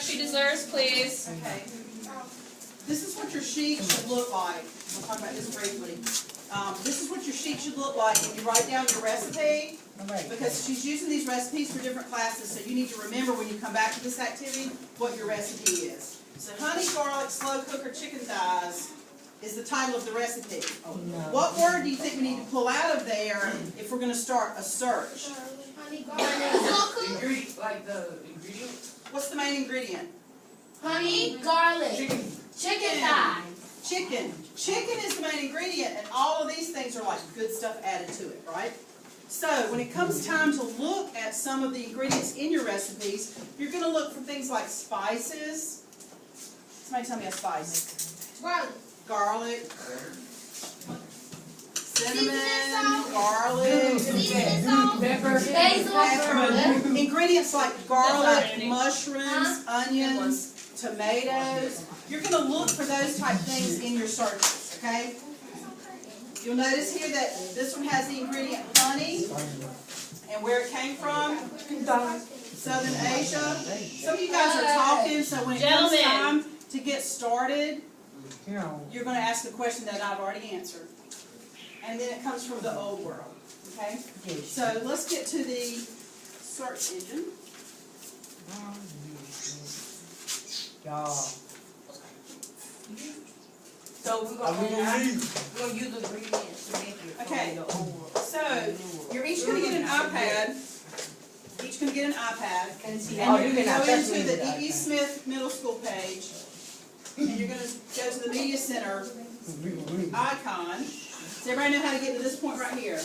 respect she deserves, please. Okay. This is what your sheet should look like. We'll talk about this briefly. This is what your sheet should look like when you write down your recipe, because she's using these recipes for different classes, so you need to remember when you come back to this activity what your recipe is. So honey, garlic, slow cooker, chicken thighs is the title of the recipe. Oh, no. What word do you think we need to pull out of there if we're going to start a search? Honey, garlic. Ingredient, like the ingredient? What's the main ingredient? Honey, garlic. Chicken thigh. Chicken. Chicken is the main ingredient, and all of these things are like good stuff added to it, right? So when it comes time to look at some of the ingredients in your recipes, you're going to look for things like spices. Somebody tell me a spice. Garlic. Garlic. Cinnamon. Garlic. Seasoning salt. Pepper. Basil. Ingredients like garlic, mushrooms, onions, tomatoes. You're going to look for those type things in your searches, okay? You'll notice here that this one has the ingredient honey and where it came from. Southern Asia. Some of you guys are talking, so when it comes time to get started, you're going to ask a question that I've already answered. And then it comes from the old world, okay? So let's get to the search engine. So we're gonna use ingredients to make it. Okay, so you're each going to get an iPad. Each going to get an iPad. And you're going to go into the E.E. Smith Middle School page. And you're going to go to the Media Center icon. Does everybody know how to get to this point right here?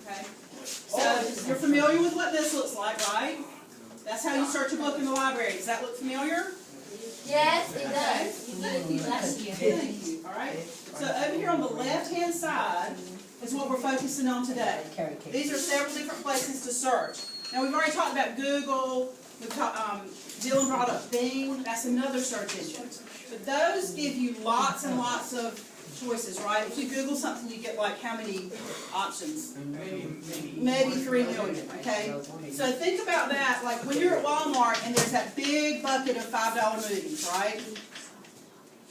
Okay. So you're familiar with what this looks like, right? That's how you search a book in the library. Does that look familiar? Yes, it does. Thank you. All right. So over here on the left-hand side is what we're focusing on today. These are several different places to search. Now we've already talked about Google. We've talked, Dylan brought up Bing. That's another search engine. But those give you lots and lots of choices, right? If you Google something, you get like how many options? Maybe 3 million, okay? So think about that, like when you're at Walmart and there's that big bucket of $5 movies, right?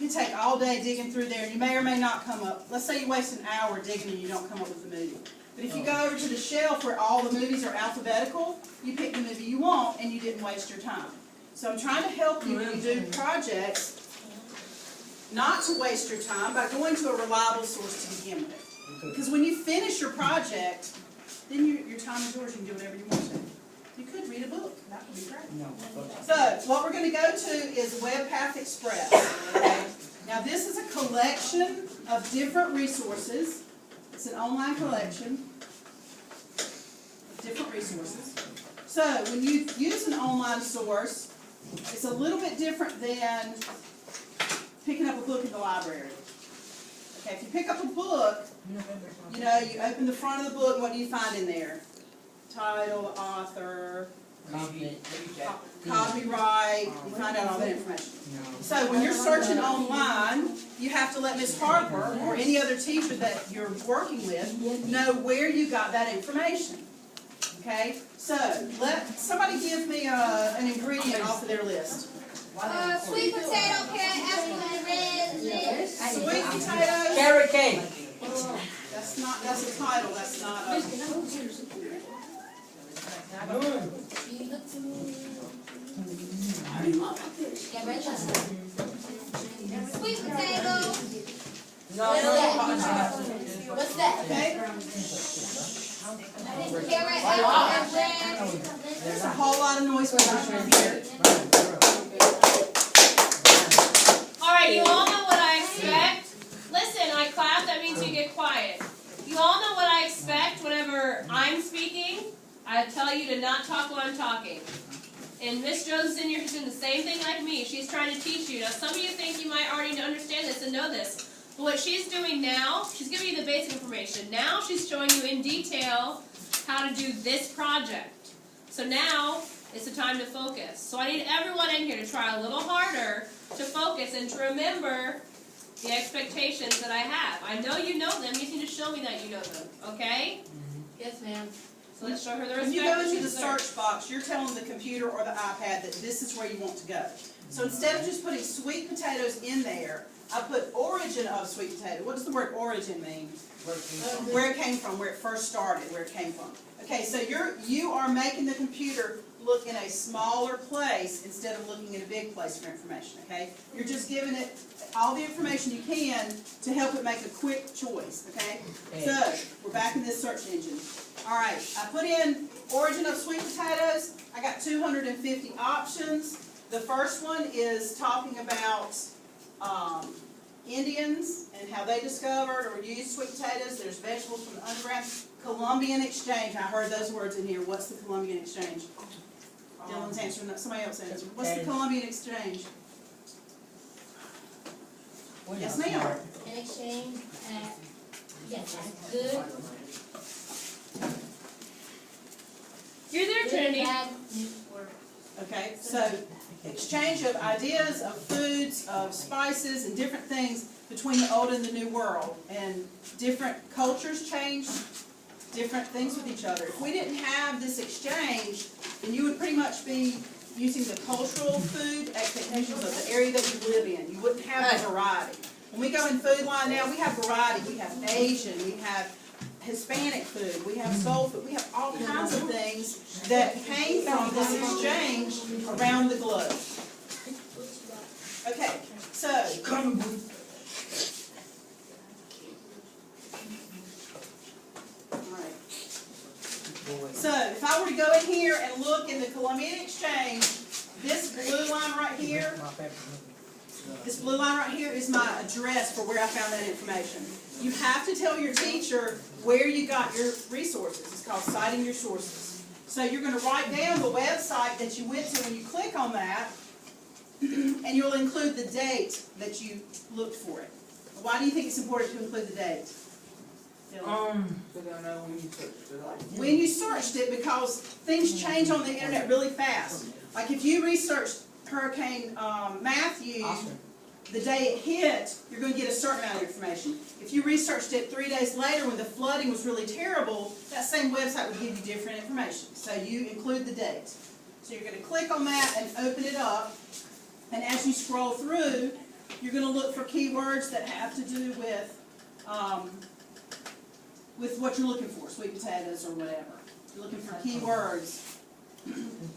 You take all day digging through there and you may or may not come up. Let's say you waste an hour digging and you don't come up with the movie. But if you go over to the shelf where all the movies are alphabetical, you pick the movie you want and you didn't waste your time. So I'm trying to help you when you do projects not to waste your time by going to a reliable source to begin with. Because when you finish your project, then your time is yours. You can do whatever you want to. You could read a book. That would be great. So what we're going to go to is Webpath Express. Okay? Now this is a collection of different resources. It's an online collection of different resources. So when you use an online source, it's a little bit different than picking up a book in the library. Okay, if you pick up a book, you know, you open the front of the book, and what do you find in there? Title, author, copyright, you find out all that information. So when you're searching online, you have to let Ms. Harper or any other teacher that you're working with know where you got that information. Okay, so let somebody give me an ingredient off of their list. Sweet potato, carrot, apple, and red. Sweet potatoes. Carrot cake. That's a title. That's not a. Sweet potato. What's that? Okay. Carrot, apple, and red. There's a whole lot of noise pollution here. Alright, you all know what I expect. Listen, I clap, that means you get quiet. You all know what I expect whenever I'm speaking. I tell you to not talk while I'm talking. And Miss Joe's in here, she's doing the same thing like me. She's trying to teach you. Now, some of you think you might already understand this and know this. But what she's doing now, she's giving you the basic information. Now she's showing you in detail how to do this project. So now it's the time to focus. So I need everyone in here to try a little harder to focus and to remember the expectations that I have. I know you know them. You need to show me that you know them. Okay? Yes, ma'am. So let's show her the respect. When you go that into she the deserves. search box, you're telling the computer or the iPad that this is where you want to go. So instead of just putting sweet potatoes in there, I put origin of sweet potato. What does the word origin mean? Where it came from, where it first started, where it came from. Okay, so you are making the computer look in a smaller place instead of looking in a big place for information, okay? You're just giving it all the information you can to help it make a quick choice, okay? So, we're back in this search engine. All right, I put in origin of sweet potatoes. I got 250 options. The first one is talking about Indians and how they discovered or used sweet potatoes. There's vegetables from the underground. Columbian exchange. I heard those words in here. What's the Columbian exchange? Dylan's answering that. Somebody else answer. What's the Columbian exchange? Yes, ma'am. An exchange, yes, good. You're there, Trinity. Bad news word. Okay, so exchange of ideas, of foods, of spices, and different things between the old and the new world. And different cultures change different things with each other. If we didn't have this exchange, then you would pretty much be using the cultural food expectations of the area that you live in. You wouldn't have the variety. When we go in food line now, we have variety. We have Asian, we have Hispanic food, we have soul food, we have all kinds of things that came from this exchange around the globe. Okay, so so, if I were to go in here and look in the Columbian Exchange, this blue line right here, is my address for where I found that information. You have to tell your teacher where you got your resources. It's called citing your sources. So you're going to write down the website that you went to when you click on that, and you'll include the date that you looked for it. Why do you think it's important to include the date? When you searched it, because things change on the internet really fast. Like if you researched Hurricane Matthew, the day it hit, you're going to get a certain amount of information. If you researched it 3 days later when the flooding was really terrible, that same website would give you different information. So you include the date. So you're going to click on that and open it up. And as you scroll through, you're going to look for keywords that have to do with what you're looking for, sweet potatoes or whatever. You're looking for keywords.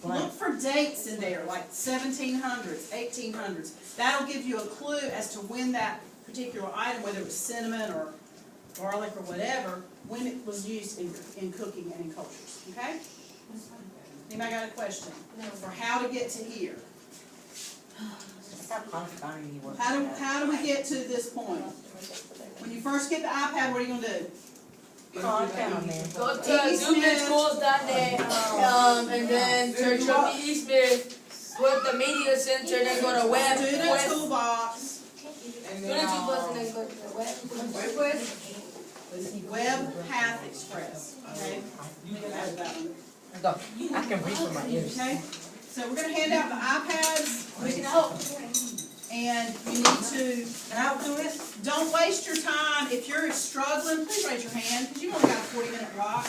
Look for dates in there, like 1700s, 1800s. That'll give you a clue as to when that particular item, whether it was cinnamon or garlic or whatever, when it was used in cooking and in cultures. Okay? Anybody got a question? Or how to get to here? How do we get to this point? When you first get the iPad, what are you going to do? Go to zoomschools.net, and then search up eSmith, go to the media center, then go to Webpath. Student toolbox. Student toolbox, and then go to the Webpath. Webpath Express. Okay? I can read from my ears. Okay? So we're going to hand out the iPads. We can help. And you need to, and I'll do this, don't waste your time. If you're struggling, please raise your hand, because you only got a 40-minute block.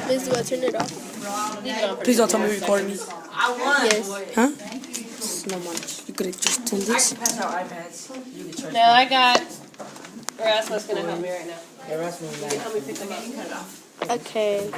Liz, do I turn it off? Please don't tell me you're recording me. I won. Yes. Huh? It's not much. You could have just turned I this. can pass out iPads. You can charge No, I got. Erasmus gonna help me right now. Yeah, that's me. Help me pick them up and cut it off. Okay.